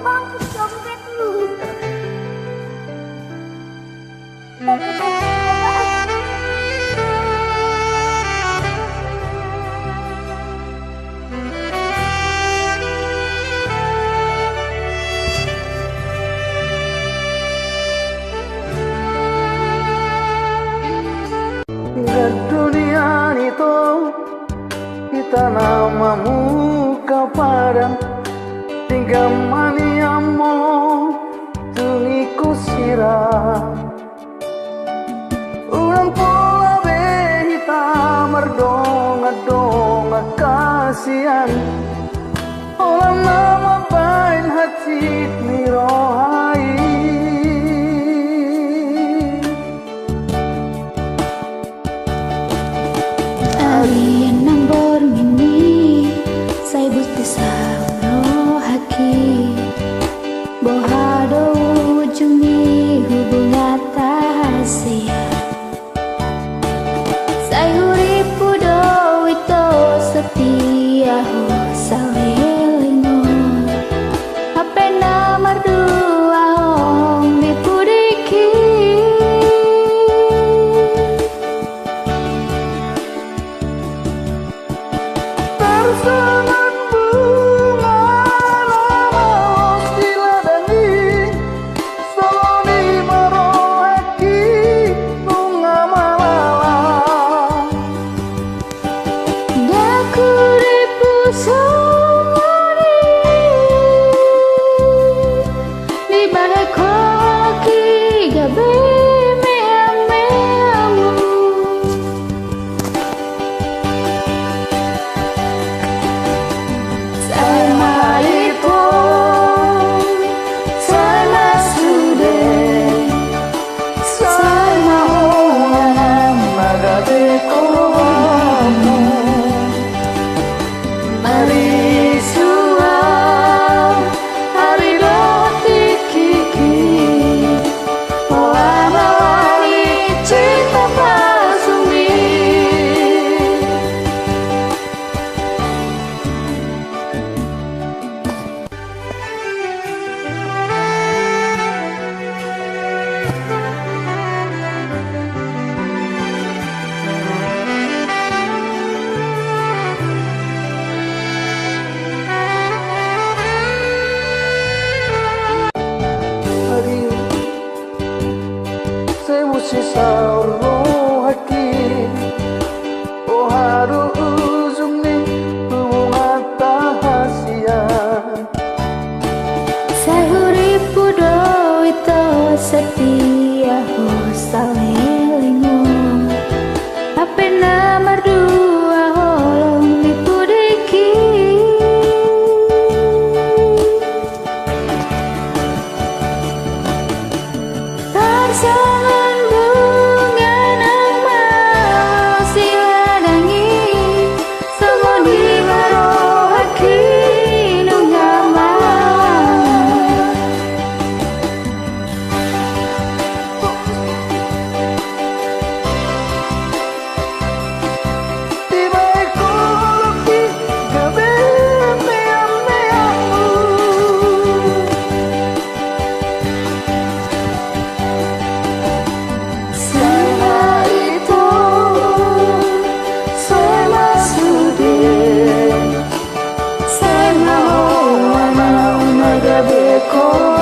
mampus dompet lu. Hingga dunia itu kita namamu kau padang hingga mania molo tuniku sirah ulang pola hitam merdonga-donga kasihan olah nama bain hati nirohai. Alian nambor mini saya butuh sauro haki bohado ujungi hubungan tahasia saya huripu do itu setia ho sawelingo apa nomor dua hong dipudiki. Tersangan bunga lama diladani Solo di marohaki bunga malala Daku dipusoni di balik kaki gabe meamu sama itu sama sudah sama orang Nagadekomu Marisua hari roti kiki mawali cinta pasumi hari saya mesti sauro haki oh haru ujung nih hubungan tahasia Sahuripu do itu setia ho sawelingo apa nomor dua holong dipudiki Tersangan bunga nama siladangi semua di marohaki nungama di balik kolaki gabe meamu sama itu sama sudah sama orang nagabeko